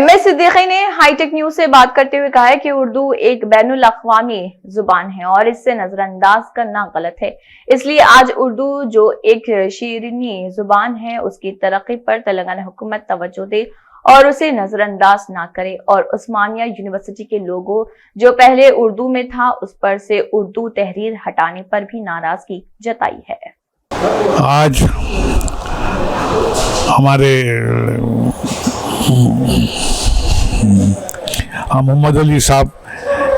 M S Siddiqui نے high tech news سے بات کرتے ہوئے کہا ہے کہ اردو ایک بین الاقوامی زبان ہے اور اس سے نظر انداز کرنا غلط ہے. اس لیے آج اردو جو ایک شیرینی زبان ہے اس کی ترقی پر تلنگانہ حکومت توجہ دے اور اسے نظر انداز نہ کرے. اور عثمانیہ یونیورسٹی کے لوگو جو پہلے اردو میں تھا اس پر سے اردو تحریر ہٹانے پر بھی ناراضگی جتائی ہے. آج ہمارے محمد علی صاحب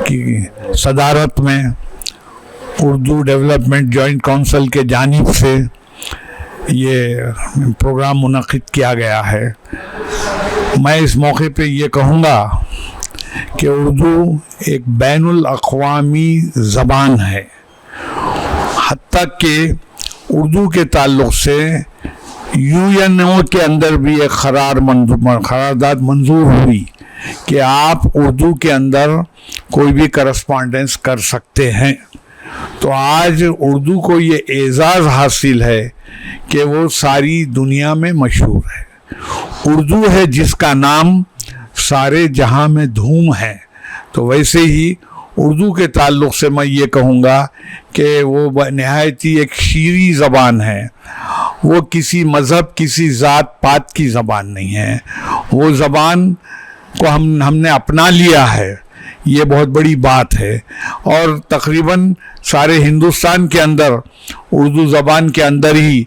کی صدارت میں اردو ڈیولپمنٹ جوائنٹ کونسل کے جانب سے یہ پروگرام منعقد کیا گیا ہے. میں اس موقع پہ یہ کہوں گا کہ اردو ایک بین الاقوامی زبان ہے. حتیٰ کہ اردو کے تعلق سے UNO کے اندر بھی ایک قرارداد منظور ہوئی کہ آپ اردو کے اندر کوئی بھی کرسپونڈنس کر سکتے ہیں. تو آج اردو کو یہ اعزاز حاصل ہے کہ وہ ساری دنیا میں مشہور ہے. اردو ہے جس کا نام سارے جہاں میں دھوم ہے. تو ویسے ہی اردو کے تعلق سے میں یہ کہوں گا کہ وہ نہایت ہی ایک شیریں زبان ہے. وہ کسی مذہب کسی ذات پات کی زبان نہیں ہے. وہ زبان کو ہم نے اپنا لیا ہے. یہ بہت بڑی بات ہے. اور تقریباً سارے ہندوستان کے اندر اردو زبان کے اندر ہی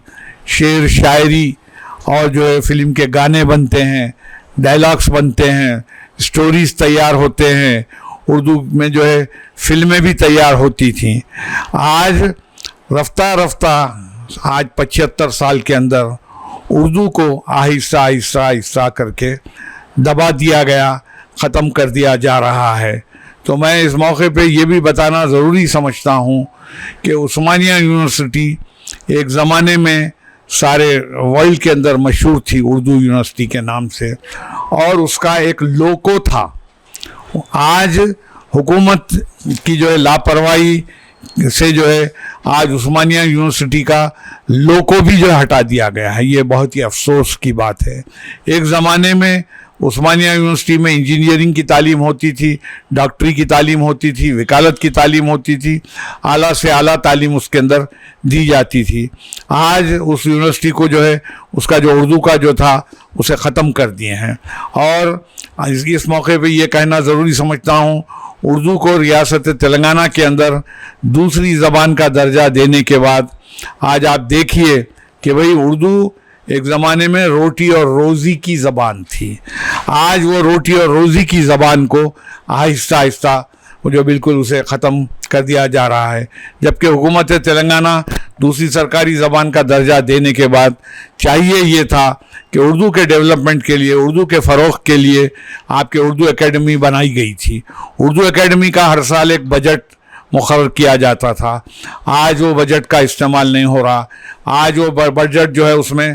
شعر شاعری اور جو ہے فلم کے گانے بنتے ہیں, ڈائلاگس بنتے ہیں, سٹوریز تیار ہوتے ہیں. اردو میں جو ہے فلمیں بھی تیار ہوتی تھیں. آج رفتہ رفتہ آج 75 سال کے اندر اردو کو آہستہ آہستہ آہستہ کر کے دبا دیا گیا, ختم کر دیا جا رہا ہے. تو میں اس موقع پہ یہ بھی بتانا ضروری سمجھتا ہوں کہ عثمانیہ یونیورسٹی ایک زمانے میں سارے ورلڈ کے اندر مشہور تھی اردو یونیورسٹی کے نام سے, اور اس کا ایک لوگو تھا. آج حکومت کی جو ہے لاپرواہی سے جو ہے آج عثمانیہ یونیورسٹی کا لوگو بھی جو ہے ہٹا دیا گیا ہے. یہ بہت ہی افسوس کی بات ہے. ایک زمانے میں عثمانیہ یونیورسٹی میں انجینئرنگ کی تعلیم ہوتی تھی, ڈاکٹری کی تعلیم ہوتی تھی, وکالت کی تعلیم ہوتی تھی, اعلیٰ سے اعلیٰ تعلیم اس کے اندر دی جاتی تھی. آج اس یونیورسٹی کو جو ہے اس کا جو اردو کا جو تھا اسے ختم کر دیے ہیں. اور اس موقع پہ یہ کہنا ضروری سمجھتا ہوں, اردو کو ریاست تلنگانہ کے اندر دوسری زبان کا درجہ دینے کے بعد آج آپ دیکھیے کہ بھئی اردو ایک زمانے میں روٹی اور روزی کی زبان تھی. آج وہ روٹی اور روزی کی زبان کو آہستہ آہستہ جو بالکل اسے ختم کر دیا جا رہا ہے. جبکہ حکومت تلنگانہ دوسری سرکاری زبان کا درجہ دینے کے بعد چاہیے یہ تھا کہ اردو کے ڈیولپمنٹ کے لیے, اردو کے فروغ کے لیے آپ کے اردو اکیڈمی بنائی گئی تھی. اردو اکیڈمی کا ہر سال ایک بجٹ مقرر کیا جاتا تھا. آج وہ بجٹ کا استعمال نہیں ہو رہا. آج وہ بجٹ جو ہے اس میں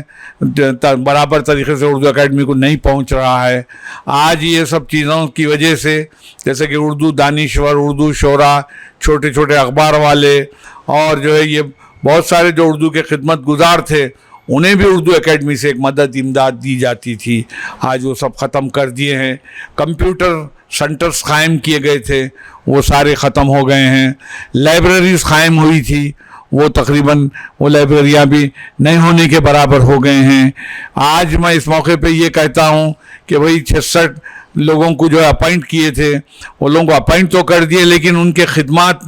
برابر طریقے سے اردو اکیڈمی کو نہیں پہنچ رہا ہے. آج یہ سب چیزوں کی وجہ سے جیسے کہ اردو دانشور, اردو شعراء, چھوٹے چھوٹے اخبار والے اور جو ہے یہ بہت سارے جو اردو کے خدمت گزار تھے انہیں بھی اردو اکیڈمی سے ایک مدد امداد دی جاتی تھی. آج وہ سب ختم کر دیے ہیں. کمپیوٹر سینٹرز قائم کیے گئے تھے وہ سارے ختم ہو گئے ہیں. لائبریریز قائم ہوئی تھی وہ تقریباً وہ لائبریریاں بھی نہیں ہونے کے برابر ہو گئے ہیں. آج میں اس موقع پہ یہ کہتا ہوں کہ بھئی 66 لوگوں کو جو اپائنٹ کیے تھے وہ لوگوں کو اپائنٹ تو کر دیے لیکن ان کے خدمات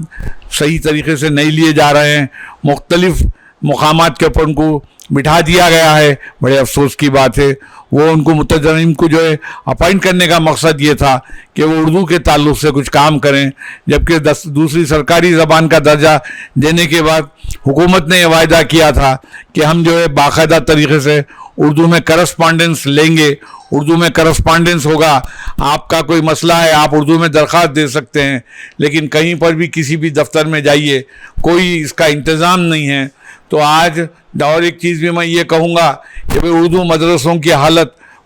صحیح طریقے سے نہیں لیے جا رہے ہیں. مختلف مقامات کے اوپر ان کو بٹھا دیا گیا ہے. بڑے افسوس کی بات ہے. وہ ان کو متظرین کو جو ہے اپائنٹ کرنے کا مقصد یہ تھا کہ وہ اردو کے تعلق سے کچھ کام کریں, جبکہ دوسری سرکاری زبان کا درجہ دینے کے بعد حکومت نے یہ وعدہ کیا تھا کہ ہم جو ہے باقاعدہ طریقے سے اردو میں کرسپونڈنس لیں گے. اردو میں کرسپونڈنس ہوگا. آپ کا کوئی مسئلہ ہے آپ اردو میں درخواست دے سکتے ہیں, لیکن کہیں پر بھی کسی بھی دفتر میں جائیے کوئی اس کا انتظام نہیں ہے. تو آج اور ایک چیز بھی میں یہ کہوں گا کہ اردو مدرسوں کی حالت